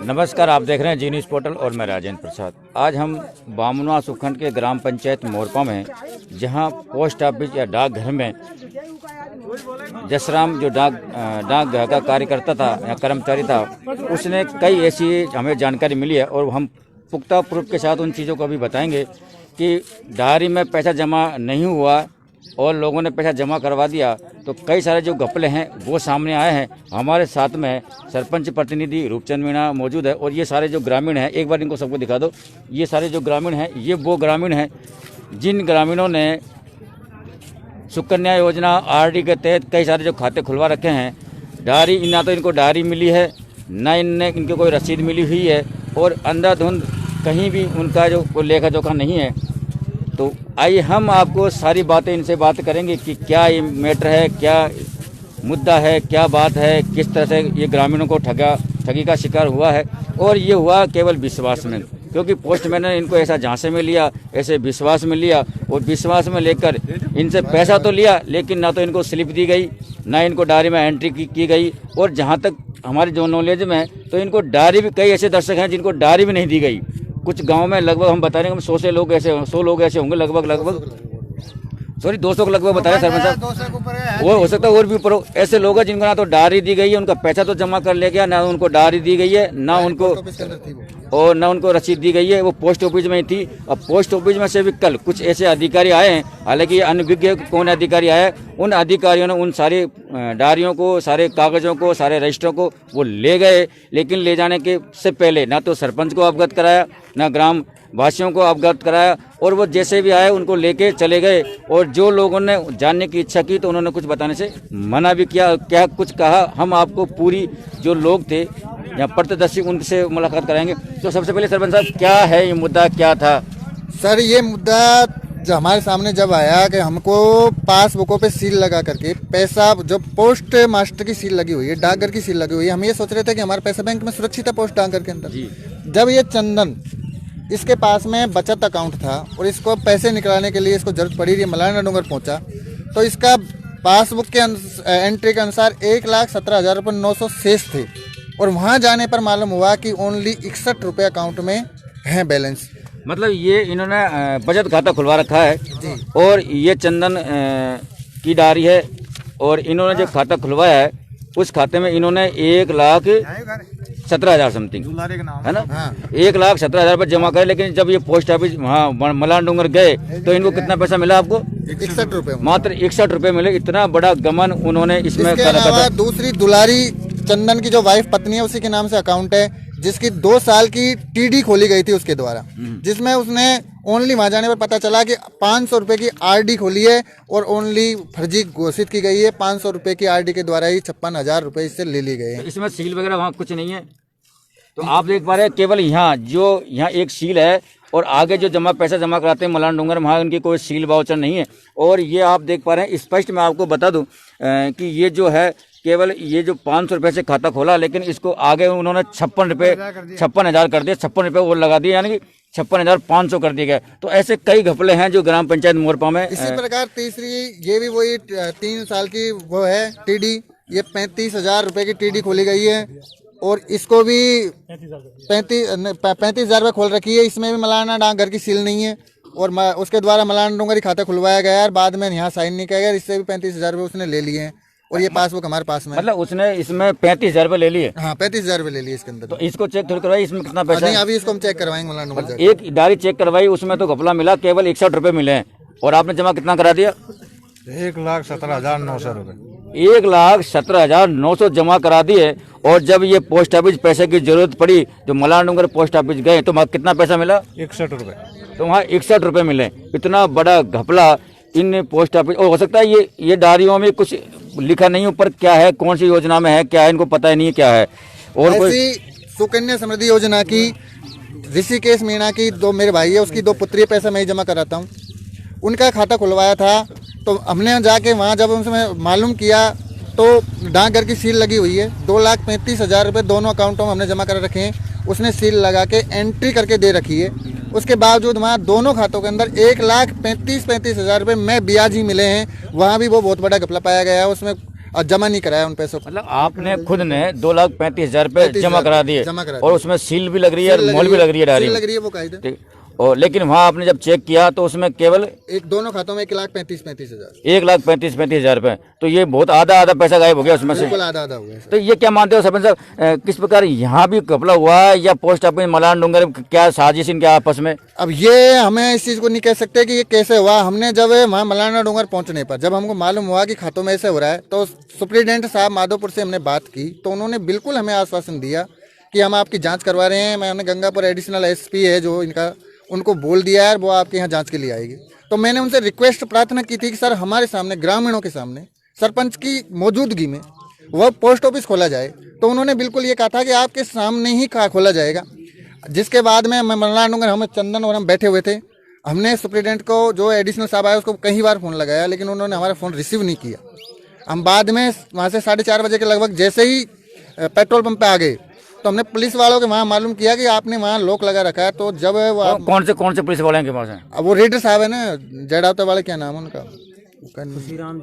नमस्कार, आप देख रहे हैं जी न्यूज़ पोर्टल और मैं राजेंद्र प्रसाद। आज हम बामुना सुखखंड के ग्राम पंचायत मोरपा में, जहां पोस्ट ऑफिस या डाकघर में जसराम जो डाकघर का कार्यकर्ता था या कर्मचारी था, उसने कई ऐसी हमें जानकारी मिली है और हम पुख्ता प्रूफ के साथ उन चीज़ों को अभी बताएंगे कि डायरी में पैसा जमा नहीं हुआ और लोगों ने पैसा जमा करवा दिया। तो कई सारे जो घपले हैं वो सामने आए हैं। हमारे साथ में सरपंच प्रतिनिधि रूपचंद मीणा मौजूद है और ये सारे जो ग्रामीण हैं, एक बार इनको सबको दिखा दो। ये सारे जो ग्रामीण हैं, ये वो ग्रामीण हैं जिन ग्रामीणों ने सुकन्या योजना आरडी के तहत कई सारे जो खाते खुलवा रखे हैं। डायरी ना तो इनको डायरी मिली है, ना इनको कोई रसीद मिली हुई है और अंधाधुंध कहीं भी उनका जो कोई लेखा जोखा नहीं है। तो आइए हम आपको सारी बातें इनसे बात करेंगे कि क्या ये मैटर है, क्या मुद्दा है, क्या बात है, किस तरह से ये ग्रामीणों को ठगी का शिकार हुआ है। और ये हुआ केवल विश्वास में, क्योंकि पोस्टमैन ने इनको ऐसा झांसे में लिया, ऐसे विश्वास में लिया और विश्वास में लेकर इनसे पैसा तो लिया, लेकिन ना तो इनको स्लिप दी गई, ना इनको डायरी में एंट्री की गई। और जहाँ तक हमारी जो नॉलेज में है, तो इनको डायरी भी, कई ऐसे दर्शक हैं जिनको डायरी भी नहीं दी गई। कुछ गांव में लगभग हम बता रहे हैं 100 लोग ऐसे होंगे लगभग सॉरी 200 के लगभग बता रहे सरपंच साहब। वो हो सकता है और भी ऊपर हो। ऐसे लोग हैं जिनको ना तो डायरी दी गई है, उनका पैसा तो जमा कर ले गया, ना उनको डायरी दी गई है, ना उनको रसीद दी गई है। वो पोस्ट ऑफिस में ही थी। अब पोस्ट ऑफिस में से भी कल कुछ ऐसे अधिकारी आए हैं, हालांकि अनभिज्ञ कौन अधिकारी आया है, उन अधिकारियों ने उन सारी डायरियों को, सारे कागजों को, सारे रजिस्टरों को वो ले गए। लेकिन ले जाने के से पहले ना तो सरपंच को अवगत कराया, ना ग्राम वासियों को अवगत कराया और वो जैसे भी आए उनको लेके चले गए। और जो लोगों ने जानने की इच्छा की तो उन्होंने कुछ बताने से मना भी किया, क्या कुछ कहा। हम आपको पूरी जो लोग थे या प्रत्यदर्शी उनसे मुलाकात कराएंगे। तो सबसे पहले सरपंच साहब, क्या है ये मुद्दा, क्या था? सर, ये मुद्दा जो हमारे सामने जब आया कि हमको पासबुकों पे सील लगा करके पैसा, जो पोस्ट मास्टर की सील लगी हुई है, डाकघर की सील लगी हुई है, हम ये सोच रहे थे कि हमारा पैसा बैंक में सुरक्षित है पोस्ट डाकघर के अंदर। जब ये चंदन, इसके पास में बचत अकाउंट था और इसको पैसे निकालने के लिए इसको जरूरत पड़ी, ये मलाना डूंगर पहुंचा तो इसका पासबुक के एंट्री के अनुसार 1,17,000 रुपये 900 शेष थे और वहां जाने पर मालूम हुआ कि ओनली 61 रुपये अकाउंट में है बैलेंस। मतलब ये इन्होंने बचत खाता खुलवा रखा है जी। और ये चंदन की डायरी है और इन्होंने जो खाता खुलवाया है उस खाते में इन्होंने 1,17,000 समथिंग है ना, 1,17,000 रुपये जमा करे। लेकिन जब ये पोस्ट ऑफिस वहाँ मलान डूंगर गए तो इनको कितना पैसा मिला आपको? 61 रुपये, मात्र 61 रुपये मिले। इतना बड़ा गमन उन्होंने इसमें कर रखा था। दूसरी दुलारी चंदन की जो वाइफ पत्नी है, उसी के नाम से अकाउंट है, जिसकी 2 साल की टीडी खोली गई थी उसके द्वारा, जिसमें उसने ओनली वहां जाने पर पता चला कि 500 रुपए की आरडी खोली है और ओनली फर्जी घोषित की गई है। 500 रुपए की आरडी के द्वारा ही 56,000 रुपए इससे ले लिए गए हैं। तो इसमें सील वगैरह वहाँ कुछ नहीं है। तो आप देख पा रहे हैं केवल यहाँ एक सील है और आगे जो पैसा जमा कराते हैं मलान डूंगर, वहाँ उनकी कोई सील वाउचर नहीं है। और ये आप देख पा रहे हैं स्पष्ट, मैं आपको बता दूं कि ये जो है केवल ये जो 500 रुपये से खाता खोला, लेकिन इसको आगे उन्होंने 56,000 कर दिए, 56 रुपये और लगा दिए, यानी कि 56,500 कर दिए गए। तो ऐसे कई घपले हैं जो ग्राम पंचायत मोरपा में। इसी प्रकार तीसरी, ये भी वही 3 साल की वो है टीडी, ये 35,000 रुपये की टीडी खोली गई है और इसको भी 35,000 रुपये खोल रखी है। इसमें भी मलाना डाकघर की सील नहीं है और उसके द्वारा मलाना डूंगर खाता खुलवाया गया है। बाद में यहाँ साइन नहीं किया गया, इससे भी 35,000 रुपये उसने ले लिए हैं और ये पासबुक हमारे पास में। मतलब उसने इसमें 35,000 रुपये ले लिए? हाँ, 35,000 रुपये ले लिए इसके अंदर। तो इसको चेक थोड़ी करवाई, इसमें कितना पैसा? नहीं, अभी इसको हम चेक करवाएंगे मलाना डूंगर। एक डायरी चेक करवाई, उसमें तो घपला मिला, केवल 61 रुपये मिले हैं। और आपने जमा कितना करा दिया? 1,17,900 रुपये। 1,17,900 जमा करा दिए। और जब ये पोस्ट ऑफिस पैसे की जरूरत पड़ी तो मलाना डूंगर पोस्ट ऑफिस गए तो वहाँ कितना पैसा मिला? 61 रुपये। तो वहाँ 61 रुपये मिले। इतना बड़ा घपला इन पोस्ट ऑफिस। और हो सकता है ये डायरियों में कुछ लिखा नहीं ऊपर क्या है, कौन सी योजना में है, क्या है, इनको पता ही नहीं क्या है। और कोई सुकन्या समृद्धि योजना की ऋषिकेश मीणा की 2 मेरे भाई है, उसकी 2 पुत्री पैसा मैं ही जमा कराता हूँ, उनका खाता खुलवाया था। तो हमने जाके वहाँ जब उनसे मालूम किया तो डाकघर की सील लगी हुई है। 2,35,000 रुपये दोनों अकाउंटों में हमने जमा कर रखे हैं। उसने सील लगा के एंट्री करके दे रखी है। उसके बावजूद वहाँ दोनों खातों के अंदर 1,35,000 रुपये में ब्याज ही मिले हैं। वहाँ भी वो बहुत बड़ा घपला पाया गया है। उसमें और जमा नहीं कराया उन पैसों को। मतलब आपने खुद ने 2,35,000 रुपये जमा करा दिए जमा करा और उसमें सील भी लग रही है और मोल भी लग रही है डायरी सील में। लग रही है वो कायदे। ठीक। और लेकिन वहाँ आपने जब चेक किया तो उसमें केवल एक दोनों खातों में 1,35,000 1,35,000 रुपये, तो ये बहुत आधा पैसा गायब हो गया उसमें से। बिल्कुल आधा आधा हुआ है सर। तो ये क्या मानते हो सरपंच साहब, किस प्रकार यहाँ भी घपला हुआ है या पोस्ट ऑफिस मलान डूंगर क्या साजिश इनके आपस में? अब ये हमें इस चीज़ को नहीं कह सकते कि ये कैसे हुआ। हमने जब वहाँ मलाना डूंगर पहुँचने पर जब हमको मालूम हुआ कि खातों में ऐसे हो रहा है तो सुप्रीडेंट साहब माधोपुर से हमने बात की तो उन्होंने बिल्कुल हमें आश्वासन दिया कि हम आपकी जांच करवा रहे हैं। मैंने गंगापुर एडिशनल एसपी है जो इनका, उनको बोल दिया है वो आपके यहाँ जांच के लिए आएगी। तो मैंने उनसे रिक्वेस्ट प्रार्थना की थी कि सर हमारे सामने ग्रामीणों के सामने सरपंच की मौजूदगी में वह पोस्ट ऑफिस खोला जाए। तो उन्होंने बिल्कुल ये कहा था कि आपके सामने ही खोला जाएगा। जिसके बाद में मलाना डूंगर हम चंदन और हम बैठे हुए थे। हमने सुप्रीडेंट को जो एडिशनल साहब आया उसको कई बार फ़ोन लगाया लेकिन उन्होंने हमारा फ़ोन रिसीव नहीं किया। हम बाद में वहाँ से 4:30 बजे के लगभग जैसे ही पेट्रोल पंप पे आ गए तो हमने पुलिस वालों के वहाँ मालूम किया कि आपने वहाँ लॉक लगा रखा है। तो जब कौन से पुलिस वाले के पास है? अब वो रेडर साहब है ना, जड़ावता वाले, क्या नाम है उनका,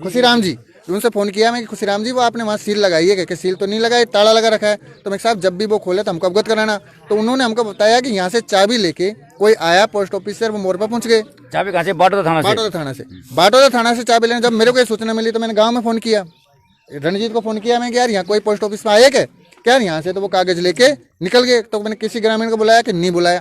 खुशीराम जी। उनसे फ़ोन किया मैं कि खुशीराम जी वो आपने वहाँ सील लगाई है क्या? सील तो नहीं लगाई, ताला लगा रखा है। तो मैं साहब जब भी वो खोले तो हमको अवगत कराना। तो उन्होंने हमको बताया कि यहाँ से चाबी लेके कोई आया पोस्ट ऑफिस से, वो मोड़ पर पहुँच गए। चाबी कहाँ से? बाटोदा थाना से चाबी लेने जब मेरे को ये सूचना मिली तो मैंने गाँव में फ़ोन किया, रणजीत को फ़ोन किया मैं कि यार यहाँ कोई पोस्ट ऑफिस में आया क्या यहाँ से? तो वो कागज़ लेके निकल गए। तो मैंने किसी ग्रामीण को बुलाया कि नहीं बुलाया।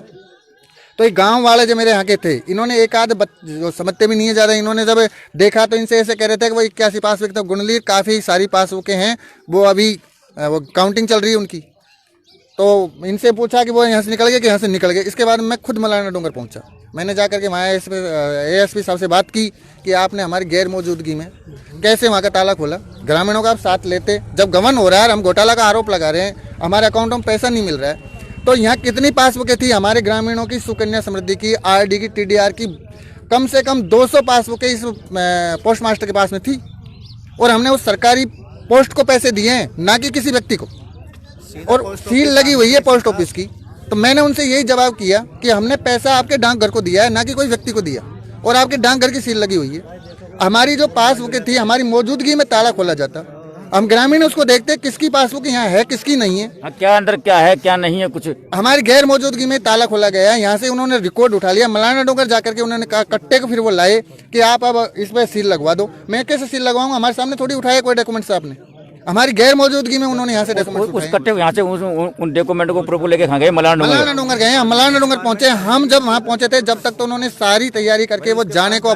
तो एक गांव वाले जो मेरे यहाँ के थे इन्होंने एक आध जो समझते भी नहीं है ज़्यादा, इन्होंने जब देखा तो इनसे ऐसे कह रहे थे कि वो 81 पासबुक तो गुणली काफ़ी सारी पासबुकें हैं, वो अभी वो काउंटिंग चल रही है उनकी। तो इनसे पूछा कि वो यहाँ से निकल गए कि यहाँ से निकल गए। इसके बाद मैं खुद मलाना डूंगर पहुँचा। मैंने जा करके वहाँ ASP साहब से बात की कि आपने हमारी गैर मौजूदगी में कैसे वहाँ का ताला खोला। ग्रामीणों का आप साथ लेते, जब गबन हो रहा है, हम घोटाला का आरोप लगा रहे हैं, हमारे अकाउंटों में पैसा नहीं मिल रहा है। तो यहाँ कितनी पासबुकें थी हमारे ग्रामीणों की, सुकन्या समृद्धि की, RD की, TDR की, कम से कम 200 पासबुकें इस पोस्ट मास्टर के पास में थी। और हमने उस सरकारी पोस्ट को पैसे दिए हैं, ना कि किसी व्यक्ति को। और सील लगी हुई है पोस्ट ऑफिस की। तो मैंने उनसे यही जवाब किया कि हमने पैसा आपके डाकघर को दिया है, ना कि कोई व्यक्ति को दिया। और आपके डाकघर की सील लगी हुई है। हमारी जो पासबुकें थी हमारी मौजूदगी में ताला खोला जाता। हम ग्रामीण उसको देखते किसकी पासबुक यहाँ है किसकी नहीं है, क्या अंदर क्या है क्या नहीं है, कुछ हमारी गैर मौजूदगी में ताला खोला गया है। यहाँ से उन्होंने रिकॉर्ड उठा लिया। मलाना डूंगर जाकर के उन्होंने कहा कट्टे को फिर वो लाए कि आप अब इस पर सील लगवा दो। मैं कैसे सील लगवाऊंगा? हमारे सामने थोड़ी उठाया कोई डॉक्यूमेंट्स आपने, हमारी गैर मौजूदगी में उन्होंने यहाँ से डॉक्यूमेंट्स उस कट्टे यहाँ से उन डॉक्यूमेंट को प्रूफ लेके खा गए मलाना डूंगर गए। हम मलाना डूंगर पहुंचे। हम जब वहाँ पहुंचे थे जब तक तो उन्होंने सारी तैयारी करके वो जाने को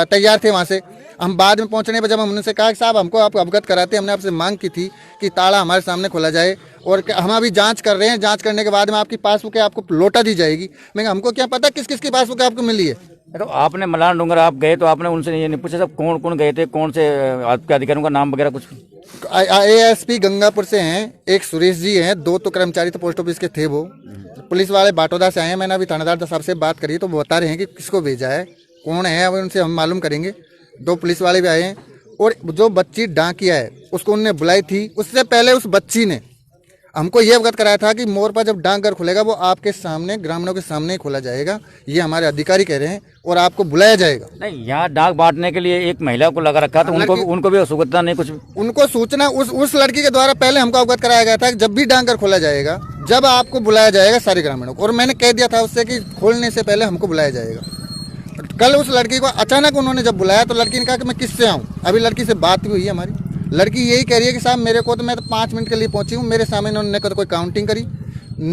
तैयार थे वहाँ से। हम बाद में पहुंचने पर जब हम उनसे कहा कि साहब हमको आप अवगत कराते, हमने आपसे मांग की थी कि ताला हमारे सामने खोला जाए और हम अभी जांच कर रहे हैं, जांच करने के बाद में आपकी पासबुक आपको लौटा दी जाएगी। मैं हमको क्या पता किस किस की पासबुक आपको मिली है। तो आपने मलाना डूंगर आप गए तो आपने उनसे ये नहीं पूछा सब कौन कौन गए थे, कौन से आपके अधिकारियों का नाम वगैरह कुछ? ASP गंगापुर से हैं, एक सुरेश जी हैं, 2 तो कर्मचारी तो पोस्ट ऑफिस के थे। वो पुलिस वाले बाटोदा से आए हैं। मैंने अभी थानेदार साहब से बात करी तो वो बता रहे हैं कि किसको भेजा है, कौन है, अब उनसे हम मालूम करेंगे। 2 पुलिस वाले भी आए हैं। और जो बच्ची डाकिया है उसको उन्होंने बुलाई थी, उससे पहले उस बच्ची ने हमको ये अवगत कराया था कि मोर पर जब डाकघर खुलेगा वो आपके सामने ग्रामीणों के सामने ही खोला जाएगा, ये हमारे अधिकारी कह रहे हैं, और आपको बुलाया जाएगा। नहीं, यहाँ डाक बांटने के लिए एक महिला को लगा रखा तो उनको भी सूचना नहीं कुछ? उनको सूचना उस लड़की के द्वारा पहले हमको अवगत कराया गया था कि जब भी डाकघर खोला जाएगा, जब आपको बुलाया जाएगा सारे ग्रामीणों को। और मैंने कह दिया था उससे कि खोलने से पहले हमको बुलाया जाएगा। कल उस लड़की को अचानक उन्होंने जब बुलाया तो लड़की ने कहा कि मैं किससे आऊँ। अभी लड़की से बात भी हुई है हमारी। लड़की यही कह रही है कि साहब मेरे को तो, मैं तो 5 मिनट के लिए पहुंची हूँ, मेरे सामने इन्होंने तो कोई काउंटिंग करी,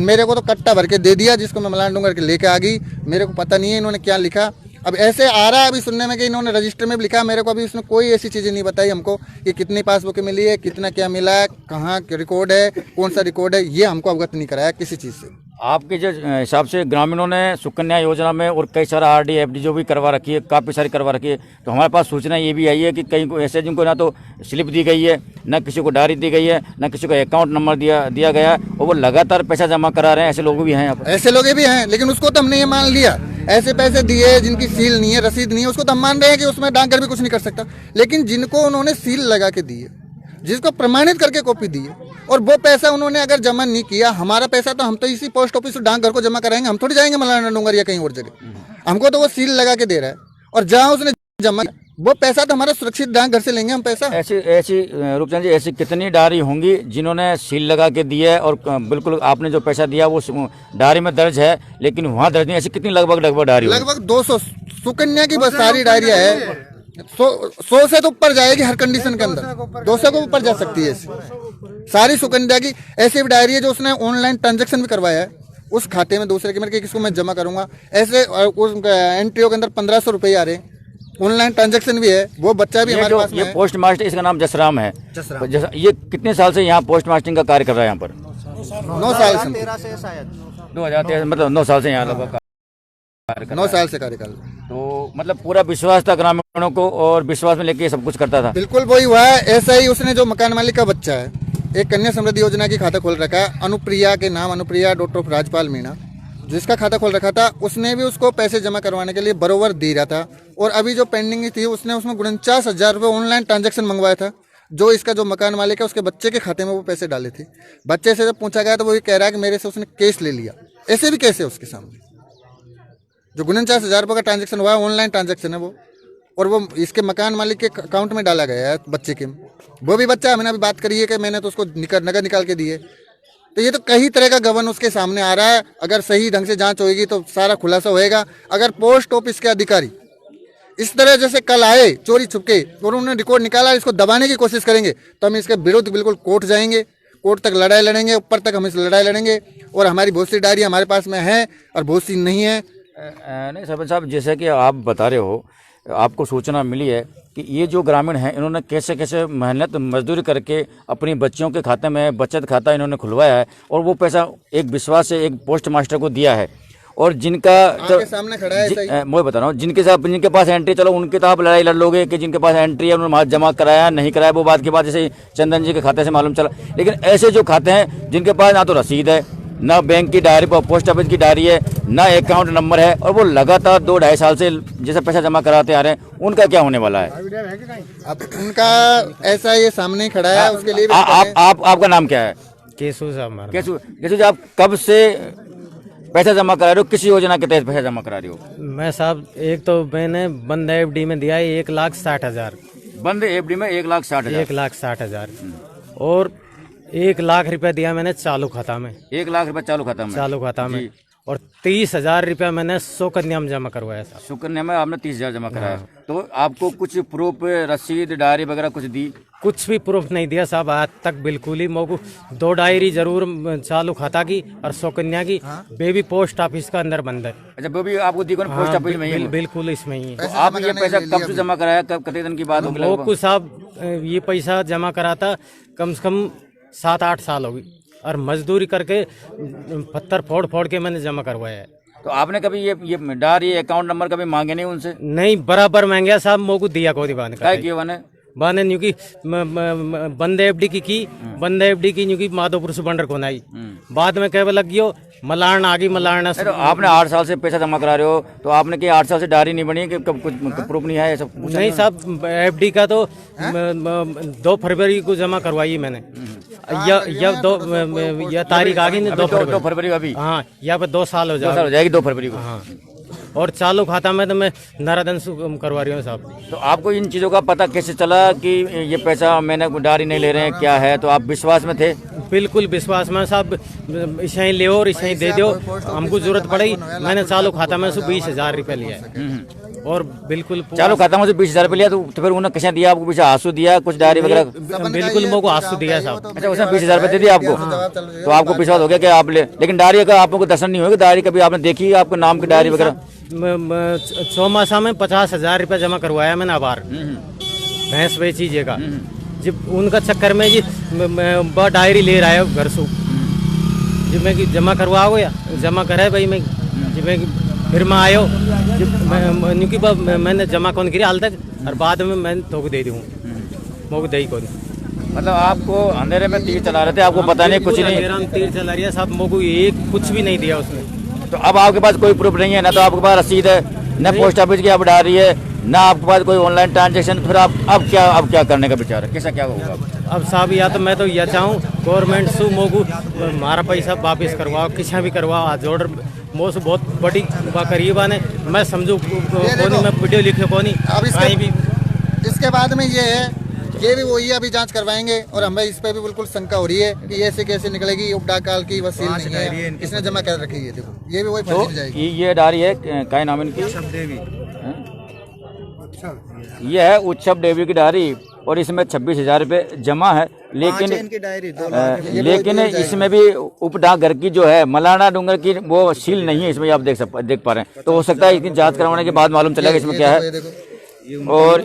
मेरे को तो कट्टा भर के दे दिया जिसको मैं मलाना डूंगर के लेके आ गई। मेरे को पता नहीं है इन्होंने क्या लिखा। अब ऐसे आ रहा है अभी सुनने में कि इन्होंने रजिस्टर में भी लिखा। मेरे को अभी उसने कोई ऐसी चीज़ें नहीं बताई हमको कि कितनी पासबुक मिली है, कितना क्या मिला है, कहाँ रिकॉर्ड है, कौन सा रिकॉर्ड है, ये हमको अवगत नहीं कराया किसी चीज़ से। आपके जो हिसाब से ग्रामीणों ने सुकन्या योजना में और कई सारा RD FD जो भी करवा रखी है, काफ़ी सारी करवा रखी है, तो हमारे पास सूचना ये भी आई है कि कहीं को ऐसे जिनको ना तो स्लिप दी गई है, ना किसी को डायरी दी गई है, ना किसी को अकाउंट नंबर दिया गया है, और वो लगातार पैसा जमा करा रहे हैं। ऐसे लोग भी हैं यहाँ पर? ऐसे लोग भी हैं, लेकिन उसको तो हमने ये मान लिया, ऐसे पैसे दिए जिनकी सील नहीं है, रसीद नहीं है, उसको तो हम मान रहे हैं कि उसमें डाकघर भी कुछ नहीं कर सकता। लेकिन जिनको उन्होंने सील लगा के दी है, जिसको प्रमाणित करके कॉपी दी है, और वो पैसा उन्होंने अगर जमा नहीं किया, हमारा पैसा तो हम तो इसी पोस्ट ऑफिस डाकघर को जमा कराएंगे, हम थोड़ी जाएंगे मलाना डूंगर या कहीं और जगह। हमको तो वो सील लगा के दे रहा है, और जहाँ उसने जमा वो पैसा तो हमारा सुरक्षित डाकघर से लेंगे हम पैसा। ऐसी ऐसी रूपचंद जी, ऐसी कितनी डायरी होंगी जिन्होंने सील लगा के दी है और बिल्कुल आपने जो पैसा दिया वो डायरी में दर्ज है लेकिन वहाँ दर्ज नहीं, ऐसी कितनी लगभग डायरी होगी? लगभग 200 सुकन्या की बस सारी डायरिया है। 100 से तो ऊपर जाएगी हर कंडीशन के अंदर, 200 को ऊपर जा सकती है ऐसी सारी सुकन्या की। ऐसी भी डायरी है जो उसने ऑनलाइन ट्रांजेक्शन भी करवाया है उस खाते में दूसरे के, मेरे किसको मैं जमा करूंगा ऐसे। उस एनटीओ के अंदर 1500 रुपये आ रहे हैं, ऑनलाइन ट्रांजैक्शन भी है। वो बच्चा भी हमारे पास में है। पोस्ट मास्टर, इसका नाम जसराम है। ये कितने साल से यहाँ पोस्ट मास्टरिंग का कार्य कर रहा है? यहाँ पर 9 साल से, 2013 मतलब 9 साल से यहाँ लगभग 9 साल से कार्य कर रहा है। तो मतलब पूरा विश्वास था ग्रामीणों को और विश्वास में लेके सब कुछ करता था। बिल्कुल वही हुआ है। ऐसा ही उसने जो मकान मालिक का बच्चा है, एक कन्या समृद्धि योजना की खाता खोल रखा है, अनुप्रिया के नाम, अनुप्रिया डॉक्टर ऑफ राजपाल मीणा, जिसका खाता खोल रखा था। उसने भी उसको पैसे जमा करवाने के लिए बरोबर दे रहा था। और अभी जो पेंडिंग थी उसने उसमें 49,000 रुपये ऑनलाइन ट्रांजैक्शन मंगवाया था, जो इसका जो मकान मालिक है उसके बच्चे के खाते में वो पैसे डाले थे। बच्चे से जब पूछा गया तो वो ये कह रहा है कि मेरे से उसने केस ले लिया। ऐसे भी कैसे उसके सामने जो 49,000 रुपये का ट्रांजैक्शन हुआ है, ऑनलाइन ट्रांजैक्शन है वो, और वो इसके मकान मालिक के अकाउंट में डाला गया है बच्चे के। वो भी बच्चा, मैंने अभी बात करी है कि मैंने तो उसको नगद निकाल के दिए। तो ये तो कई तरह का गबन उसके सामने आ रहा है। अगर सही ढंग से जांच होगी तो सारा खुलासा होएगा। अगर पोस्ट ऑफिस के अधिकारी इस तरह जैसे कल आए चोरी छुपके और उन्होंने रिकॉर्ड निकाला, इसको दबाने की कोशिश करेंगे तो हम इसके विरुद्ध बिल्कुल कोर्ट जाएंगे, कोर्ट तक लड़ाई लड़ेंगे, ऊपर तक हम इस लड़ाई लड़ेंगे। और हमारी बहुत सी डायरी हमारे पास में है और बहुत सी नहीं है। नहीं सरपंच साहब, जैसे कि आप बता रहे हो, आपको सूचना मिली है कि ये जो ग्रामीण हैं इन्होंने कैसे कैसे मेहनत मजदूरी करके अपनी बच्चियों के खाते में बचत खाता इन्होंने खुलवाया है और वो पैसा एक विश्वास से एक पोस्ट मास्टर को दिया है। और जिनका आपके सामने खड़ा है, मैं बता रहा हूँ, जिनके पास एंट्री, चलो उनके तो आप लड़ाई लड़ लोगे कि जिनके पास एंट्री है उन्होंने जमा कराया नहीं कराया, वो बात के बाद जैसे चंदन जी के खाते से मालूम चला। लेकिन ऐसे जो खाते हैं जिनके पास ना तो रसीद है, ना बैंक की डायरी, पोस्ट ऑफिस की डायरी है, ना अकाउंट नंबर है, और वो लगातार 2-2.5 साल से जैसे पैसा जमा कराते आ रहे हैं, उनका क्या होने वाला है? अब उनका ऐसा ये सामने खड़ा है, उसके लिए आपका नाम क्या है? केशु साहब। केशु जी, आप कब से पैसा जमा करा रहे हो? किस योजना के तहत पैसा जमा करा रहे हो? मैं साहब, एक तो मैंने बंद एफडी में दिया है 1,60,000। बंद एफडी में 1,60,000। 1,60,000 और 1 लाख रुपया दिया मैंने चालू खाता में। 1 लाख रुपया चालू खाता में और 30,000 रुपया मैंने सुकन्या में जमा करवाया था। सुकन्या में आपने 30,000 जमा कराया। तो आपको कुछ प्रूफ, रसीद, डायरी वगैरह कुछ दी? कुछ भी प्रूफ नहीं दिया साहब आज तक। बिल्कुल ही मोको 2 डायरी जरूर चालू खाता की और सुकन्या की, बेबी पोस्ट ऑफिस का अंदर बंद है। अच्छा, वो भी आपको दी? पोस्ट ऑफिस में ही? बिल्कुल इसमें ही है। तो आप ये पैसा कब से जमा कराया, कितने दिन की बात होगी? मोको साहब ये पैसा जमा करा था कम से कम 7-8 साल हो गई और मजदूरी करके पत्थर फोड़ फोड़ के मैंने जमा करवाया है। तो आपने कभी ये डायरी, अकाउंट नंबर कभी मांगे नहीं उनसे? नहीं, बराबर मांगे साहब, मोको दिया को दीवान का क्यों बाने न्यू की बंद एफडी की बंद एफडी की न्यू की माधोपुर से बंडर को नाई बाद में कह लग गयो मलारना आगे मलारना। तो आपने 8 साल से पैसा जमा करा रहे हो, तो आपने कि 8 साल से डायरी नहीं बनी कि कुछ प्रूफ नहीं है? सब नहीं साहब, एफडी का तो 2 फरवरी को जमा करवाई मैंने। यह तारीख आ गई 2 फरवरी अभी। हाँ, यहाँ पे 2 साल हो जाएगी 2 फरवरी को। हाँ, और चालू खाता में तो मैं नाराधन करवा रही हूँ साहब। तो आपको इन चीज़ों का पता कैसे चला कि ये पैसा मैंने डायरी नहीं ले रहे हैं, क्या है? तो आप विश्वास में थे? बिल्कुल विश्वास में साहब, इसे ही ले और इसे ही दे दो, हमको जरूरत पड़ेगी। मैंने चालू खाता में से 20,000 रुपये लिया है और बिल्कुल चालू खाता में से 20,000 रुपये लिया। तो फिर उन्होंने कैसे दिया आपको? पीछे आंसू दिया, कुछ डायरी वगैरह? बिल्कुल मुझको आंसू दिया साहब। अच्छा, उसने 20,000 रुपये दे दिया आपको? तो आपको विश्वास हो गया कि आप ले, लेकिन डायरी का आपको दर्शन नहीं होगा? डायरी कभी आपने देखी आपके नाम की डायरी वगैरह? चौमासा में 50,000 रुपया जमा करवाया मैंने आभार भैंस बेची का। जब उनका चक्कर में जी डायरी ले रहा है घर से, जब मैं जमा करवाओ या जमा करे भाई, मैं जब मैं फिर मैं आयो जब मैंने जमा कौन करी हाल तक और बाद में मैंने थोक दे दूँ मोक दही कौन। मतलब आपको अंधेरे में तीर चला रहे थे, आपको पता नहीं कुछ नहीं? अंधेरे में तीर चला रही है साहब, मोको एक कुछ भी नहीं दिया उसने। तो अब आपके पास कोई प्रूफ नहीं है, ना तो आपके पास रसीद है, ना पोस्ट ऑफिस की आप डायरी है, ना आपके पास कोई ऑनलाइन ट्रांजेक्शन। फिर आप अब क्या करने का विचार है? कैसा क्या होगा अब साहब? या तो मैं तो यह चाहूँ गवर्नमेंट से मोको हमारा पैसा वापस करवाओ, किसी भी करवाओ। आज ऑर्डर मोस बहुत बड़ी करीब आने मैं समझू कोनी, मैं वीडियो लिखे कोनी कहीं भी इसके बाद में ये है, ये भी वही अभी जांच करवाएंगे और हमें इस पे भी बिल्कुल शंका हो रही है कि ये ऐसे कैसे निकलेगी, उपडाक काल की वसील नहीं है, इसने जमा कर रखी है। देखो ये भी वही तो फर्जी जाएगी। ये डायरी है क्या नाम इनकी? ये है उत्सव देवी की डायरी और इसमें 26,000 रुपये जमा है, लेकिन लेकिन इसमें भी उप डाकघर की जो है मलाना डूंगर की वो सील नहीं है, इसमें आप देख पा रहे हैं। तो हो सकता है इसकी जांच करवाने के बाद मालूम चलेगा इसमें क्या है। और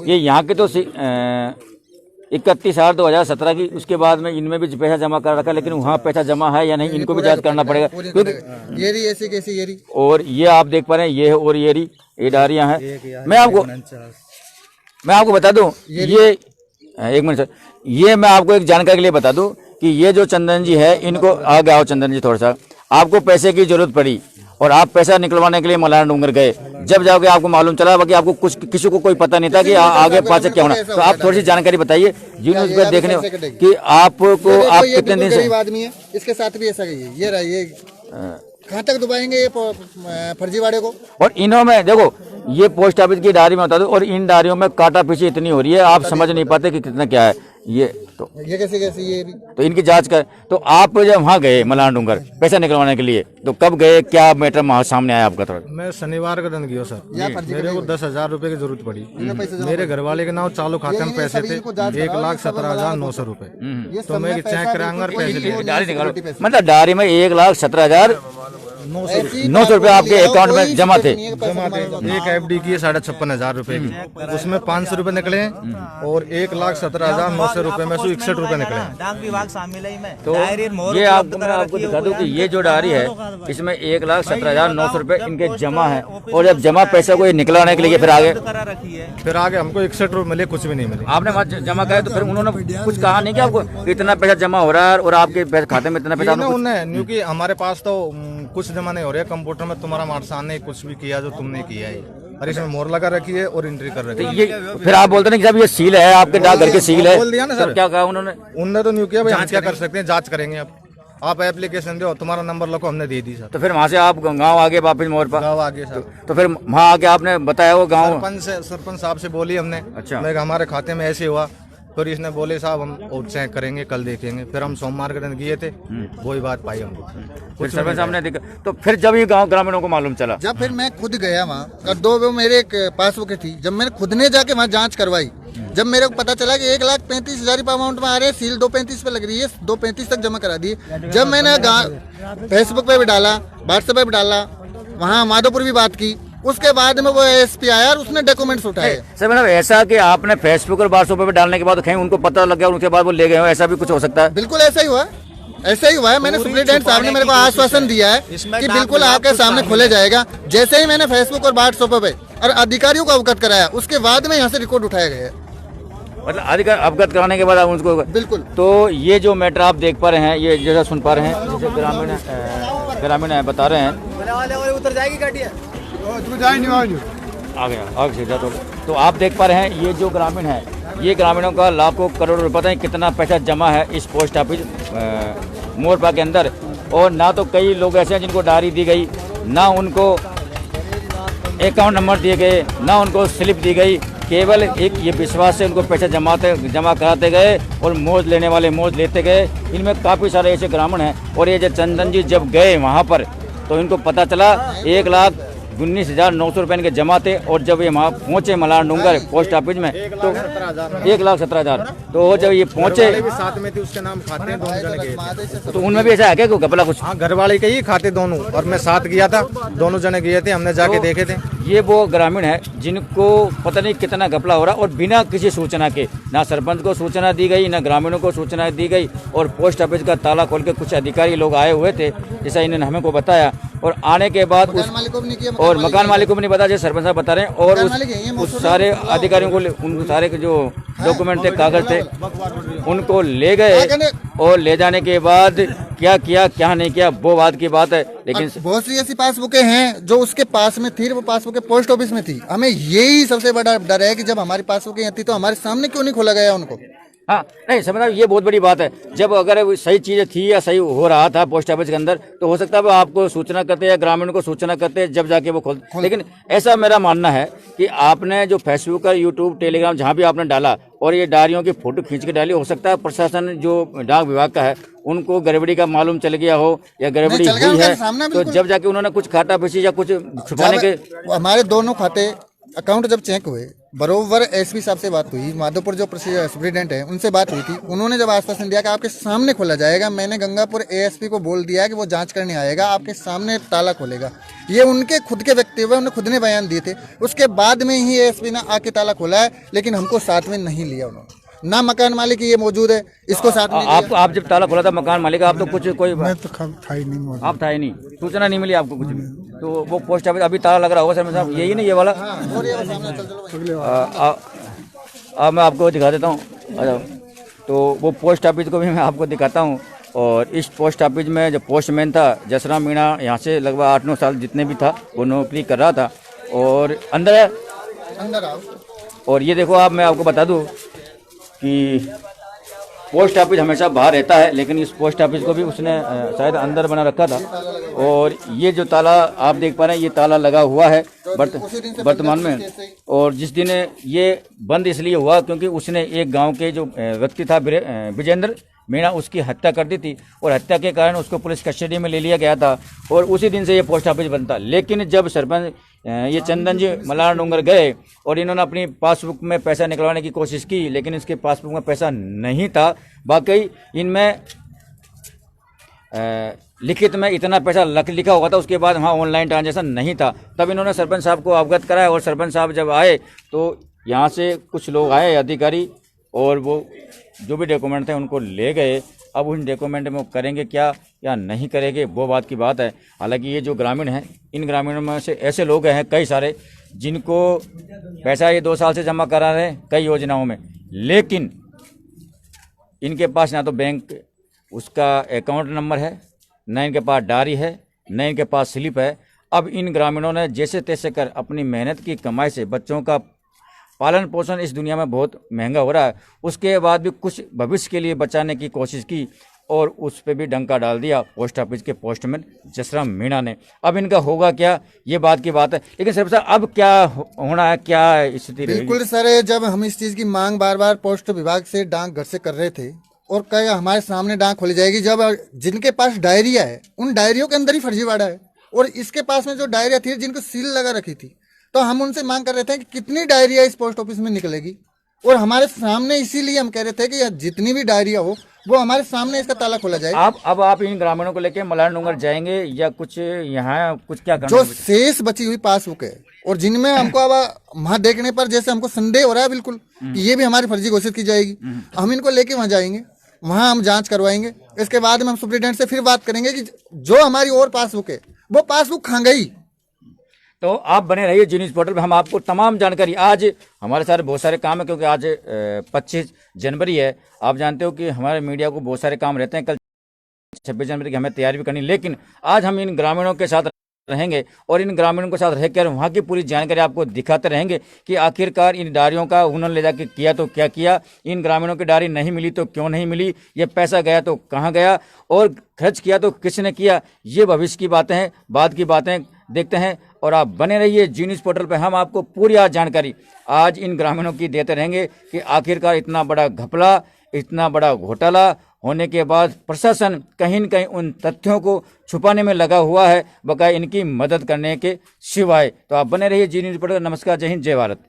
ये यहाँ के तो 31/8/2017 की, उसके बाद में इनमें भी पैसा जमा कर रखा है, लेकिन वहाँ पैसा जमा है या नहीं इनको भी जांच करना पड़ेगा। ये रही ऐसी कैसी ये रही, और ये आप देख पा रहे हैं, ये है और ये डायरियाँ हैं। मैं आपको बता दूं, ये एक मिनट सर, ये मैं आपको एक जानकारी के लिए बता दूं कि ये जो चंदन जी है, इनको आगे आओ चंदन जी थोड़ा सा, आपको पैसे की जरूरत पड़ी और आप पैसा निकलवाने के लिए मलाना डूंगर गए, जब जाओगे आपको मालूम चला कि आपको कुछ किसी को कोई पता नहीं था कि आगे पाछे क्या होना। तो आप थोड़ी सी जानकारी बताइए जिन्होंने देखने कि आपको आप कितने दिन से आदमी है, इसके साथ भी ऐसा ये रहा, ये कहाँ तक दुबाएंगे ये फर्जीवाड़े को। और इन्हों में देखो, ये पोस्ट ऑफिस की डायरी में बता दो, और इन डायरियों में काटा पीछे इतनी हो रही है, आप समझ नहीं पाते कि कितना क्या है ये। तो ये कैसे ये भी तो इनकी जांच कर। तो आप जब वहाँ गए मलाना डूंगर पैसा निकलवाने के लिए, तो कब गए, क्या मैटर वहाँ सामने आया आपका? थोड़ा मैं शनिवार का दिन गया सर, मेरे को 10,000 रुपए की जरूरत पड़ी। मेरे घर वाले के नाम चालू खाते में पैसे थे 1,17,900 रुपए। तो मैं चेक कराऊंगा पैसे दे, मतलब डायरी में 1,17,900 रुपए आपके अकाउंट में जमा थे। एक FD की 56,500 रुपए की, उसमें 500 रुपए निकले और 1,17,900 रुपए में से 61 रुपए निकले। डाक विभाग शामिल है। तो ये आपको मैं आपको दिखा दूं कि ये जो डायरी है, इसमें 1,17,900 रुपए इनके जमा है, और जब जमा पैसा को निकलाने के लिए फिर आगे हमको 61 रुपए मिले, कुछ भी नहीं मिले। आपने वहाँ जमा किया तो फिर उन्होंने कुछ कहा नहीं कि आपको इतना पैसा जमा हो रहा है और आपके खाते में इतना पैसा? क्योंकि हमारे पास तो कुछ जमा नहीं हो रहा है, कंप्यूटर में तुम्हारा मार्सान ने कुछ भी किया जो तुमने किया है, और इसमें मोहर लगा रखी है और एंट्री कर रखी है। ये फिर आप बोलते हैं कि साहब ये सील है, आपके डाकघर की सील है, बोल दिया ना सर। क्या कहा उन्होंने? उनने तो नहीं किया भाई, हम क्या कर सकते हैं, जांच करेंगे। आप एप्लीकेशन दो, तुम्हारा नंबर लिखो, हमने दे दी सर। तो फिर वहाँ से आप गांव आगे वापस मोर पर गाँव आगे सर। तो फिर वहाँ आके आपने बताया वो गाँव सरपंच साहब से बोली हमने। अच्छा। मैं हमारे खाते में ऐसे हुआ, फिर इसने बोले साहब हम और चेक करेंगे, कल देखेंगे। फिर हम सोमवार के दिन गए थे, वही बात पाई हमको। फिर सरपंच साहब ने देखा, तो फिर जब ये गांव ग्रामीणों को मालूम चला, जब फिर मैं खुद गया वहाँ, और 2 मेरे पासबुक थी, जब मैंने खुद ने जाके वहाँ जांच करवाई, जब मेरे को पता चला कि 1,35,000 रुपये अमाउंट में आ रहे हैं, सील 235 पे लग रही है, 235 तक जमा करा दी। जब मैंने फेसबुक पे भी डाला, व्हाट्सएप पे भी डाला, वहाँ माधोपुर भी बात की, उसके बाद में वो ASP आया और उसने डॉक्यूमेंट्स उठाए। सर मतलब ऐसा कि आपने फेसबुक और व्हाट्सएप पे डालने के बाद कहीं उनको पता लग गया और उसके बाद वो ले गए हो, ऐसा भी कुछ हो सकता है? बिल्कुल ऐसा ही हुआ, ऐसा ही हुआ है। मैंने सुप्रीटेंडेंट साहब ने मेरे को आश्वासन दिया है कि बिल्कुल आपके सामने खोले जाएगा। जैसे ही मैंने फेसबुक और व्हाट्सएप पे और अधिकारियों को अवगत कराया, उसके बाद में यहाँ से रिकॉर्ड उठाया गया। मतलब अधिकार अवगत कराने के बाद आप उनको बिल्कुल। तो ये जो मैटर आप देख पा रहे हैं, ये जैसा सुन पा रहे हैं, जैसे ग्रामीण बता रहे हैं, उतर जाएगी गाड़ी आ गया आगे सीधा। तो आप देख पा रहे हैं, ये जो ग्रामीण है, ये ग्रामीणों का लाखों करोड़ों रुपए, पता नहीं कितना पैसा जमा है इस पोस्ट ऑफिस मोरपा के अंदर। और ना तो कई लोग ऐसे हैं जिनको डायरी दी गई, ना उनको अकाउंट नंबर दिए गए, ना उनको स्लिप दी गई, केवल एक ये विश्वास से उनको पैसा जमा कराते गए और मौज लेने वाले मौज लेते गए। इनमें काफ़ी सारे ऐसे ग्रामीण हैं। और ये जो चंदन जी जब गए वहाँ पर, तो इनको पता चला 1,19,900 रुपये इनके जमा थे, और जब ये वहाँ पहुँचे मलाना डूंगर पोस्ट ऑफिस में तो 1,17,000। तो जब ये पहुँचे, साथ में थे, उसके नाम खाते हैं, दोनों जने गए। तो उनमें भी ऐसा है क्या कोई घपला कुछ? हाँ, घर वाले के ही खाते दोनों, और मैं साथ गया था, दोनों जने गए थे, हमने जाके देखे थे। ये वो ग्रामीण है जिनको पता नहीं कितना घपला हो रहा, और बिना किसी सूचना के, ना सरपंच को सूचना दी गई, ना ग्रामीणों को सूचना दी गई, और पोस्ट ऑफिस का ताला खोल के कुछ अधिकारी लोग आए हुए थे, जैसा इन्होंने हमें को बताया। और आने के बाद मकान मालिकों को नहीं किया, और मकान मालिक को भी नहीं पता, जैसे सरपंच साहब बता रहे हैं। और उस सारे अधिकारियों को, उन सारे के जो डॉक्यूमेंट थे, कागज थे, उनको ले गए, और ले जाने के बाद क्या किया क्या नहीं किया वो बात की बात है। लेकिन बहुत सी ऐसी पासबुकें हैं जो उसके पास में थी, वो पासबुकें पोस्ट ऑफिस में थी। हमें यही सबसे बड़ा डर है कि जब हमारी पासबुकें थी तो हमारे सामने क्यों नहीं खोला गया उनको। हाँ नहीं समझना, ये बहुत बड़ी बात है। जब अगर वो सही चीज़ थी या सही हो रहा था पोस्ट ऑफिस के अंदर, तो हो सकता है वो आपको सूचना करते या ग्रामीण को सूचना करते जब जाके वो खोलते। लेकिन ऐसा मेरा मानना है कि आपने जो फेसबुक, यूट्यूब, टेलीग्राम जहाँ भी आपने डाला और ये डायरियों की फोटो खींच के डाली, हो सकता है प्रशासन जो डाक विभाग का है उनको गड़बड़ी का मालूम चल गया हो या गड़बड़ी हुई है, तो जब जाके उन्होंने कुछ खाता पीछी या कुछ छुपाने के। हमारे दोनों खाते अकाउंट जब चेक हुए, बरोबर एसपी साहब से बात हुई, माधोपुर जो सुप्रीडेंट है उनसे बात हुई थी, उन्होंने जब आश्वासन दिया कि आपके सामने खोला जाएगा, मैंने गंगापुर एएसपी को बोल दिया कि वो जांच करने आएगा, आपके सामने ताला खोलेगा। ये उनके खुद के वक्तव्य, उन्होंने खुद ने बयान दिए थे। उसके बाद में ही एएसपी ने आके ताला खोला है, लेकिन हमको साथ में नहीं लिया उन्होंने। ना मकान मालिक ये मौजूद है, इसको साथ में आप जब ताला खोला था मकान मालिक, आप तो कुछ कोई मैं तो था ही नहीं मौजूद। आप था ही नहीं, सूचना नहीं मिली आपको कुछ भी। तो वो पोस्ट ऑफिस अभी ताला लग रहा होगा सर साहब, यही नहीं ये वाला। अब मैं आपको दिखा देता हूँ। अच्छा, तो वो पोस्ट ऑफिस को भी मैं आपको दिखाता हूँ। और इस पोस्ट ऑफिस में जो पोस्टमैन था जसराम मीणा, यहाँ से लगभग 8-9 साल जितने भी था वो नौकरी कर रहा था। और अंदर आओ। और ये देखो आप, मैं आपको बता दूँ कि पोस्ट ऑफिस हमेशा बाहर रहता है, लेकिन इस पोस्ट ऑफिस को भी उसने शायद अंदर बना रखा था। और ये जो ताला आप देख पा रहे हैं, ये ताला लगा हुआ है वर्तमान में। और जिस दिन ये बंद इसलिए हुआ क्योंकि उसने एक गांव के जो व्यक्ति था विजेंद्र मीणा, उसकी हत्या कर दी थी और हत्या के कारण उसको पुलिस कस्टडी में ले लिया गया था। और उसी दिन से ये पोस्ट ऑफिस बंद था। लेकिन जब सरपंच ये चंदन जी मलार डूंगर गए और इन्होंने अपनी पासबुक में पैसा निकलवाने की कोशिश की, लेकिन इसके पासबुक में पैसा नहीं था। वाकई इनमें लिखित में इतना पैसा लिखा हुआ था, उसके बाद वहाँ ऑनलाइन ट्रांजेक्शन नहीं था। तब इन्होंने सरपंच साहब को अवगत कराया और सरपंच साहब जब आए तो यहाँ से कुछ लोग आए अधिकारी, और वो जो भी डॉक्यूमेंट थे उनको ले गए। अब उन डॉक्यूमेंट में वो करेंगे क्या या नहीं करेंगे वो बात की बात है। हालांकि ये जो ग्रामीण हैं, इन ग्रामीणों में से ऐसे लोग हैं कई सारे जिनको पैसा ये 2 साल से जमा करा रहे हैं कई योजनाओं में, लेकिन इनके पास ना तो बैंक उसका अकाउंट नंबर है, न इनके पास डायरी है, न इनके पास स्लिप है। अब इन ग्रामीणों ने जैसे तैसे कर अपनी मेहनत की कमाई से बच्चों का पालन पोषण इस दुनिया में बहुत महंगा हो रहा है, उसके बाद भी कुछ भविष्य के लिए बचाने की कोशिश की और उस पर भी डंका डाल दिया पोस्ट ऑफिस के पोस्टमैन जसराम मीणा ने। अब इनका होगा क्या, ये बात की बात है। लेकिन सर अब क्या होना है, क्या स्थिति रहेगी? बिल्कुल सर, जब हम इस चीज की मांग बार बार पोस्ट विभाग से डाक घर से कर रहे थे और कहे हमारे सामने डाक खोली जाएगी, जब जिनके पास डायरिया है उन डायरियों के अंदर ही फर्जीवाड़ा है। और इसके पास में जो डायरिया थी जिनको सील लगा रखी थी, तो हम उनसे मांग कर रहे थे कि कितनी डायरिया इस पोस्ट ऑफिस में निकलेगी। और हमारे सामने इसीलिए हम कह रहे थे कि जितनी भी डायरिया हो वो हमारे सामने इसका ताला खोला जाए। अब आप इन ग्रामीणों को लेकर मलार डूंगर जाएंगे या कुछ यहाँ कुछ क्या करना? जो शेष बची हुई पासबुक है और जिनमें हमको अब वहाँ देखने पर जैसे हमको संदेह हो रहा है बिल्कुल कि ये भी हमारी फर्जी घोषित की जाएगी, हम इनको लेके वहाँ जाएंगे, वहाँ हम जांच करवाएंगे। इसके बाद में हम सुप्रीडेंट से फिर बात करेंगे कि जो हमारी और पासबुक है वो पासबुक खा गई। तो आप बने रहिए जी न्यूज़ पोर्टल पे, हम आपको तमाम जानकारी, आज हमारे सारे बहुत सारे काम है क्योंकि आज 25 जनवरी है। आप जानते हो कि हमारे मीडिया को बहुत सारे काम रहते हैं, कल 26 जनवरी की हमें तैयारी भी करनी, लेकिन आज हम इन ग्रामीणों के साथ रहेंगे और इन ग्रामीणों के साथ रहकर वहाँ की पूरी जानकारी आपको दिखाते रहेंगे कि आखिरकार इन डायरियों का उन्होंने ले जाके किया तो क्या किया, इन ग्रामीणों की डायरी नहीं मिली तो क्यों नहीं मिली, ये पैसा गया तो कहाँ गया और खर्च किया तो किसने किया। ये भविष्य की बातें हैं, बाद की बातें देखते हैं और आप बने रहिए जी न्यूज़ पोर्टल पर। हम आपको पूरी आज जानकारी आज इन ग्रामीणों की देते रहेंगे कि आखिरकार इतना बड़ा घपला, इतना बड़ा घोटाला होने के बाद प्रशासन कहीं न कहीं उन तथ्यों को छुपाने में लगा हुआ है बकाया इनकी मदद करने के सिवाय। तो आप बने रहिए जी न्यूज़ पोर्टल। नमस्कार, जय हिंद, जय भारत।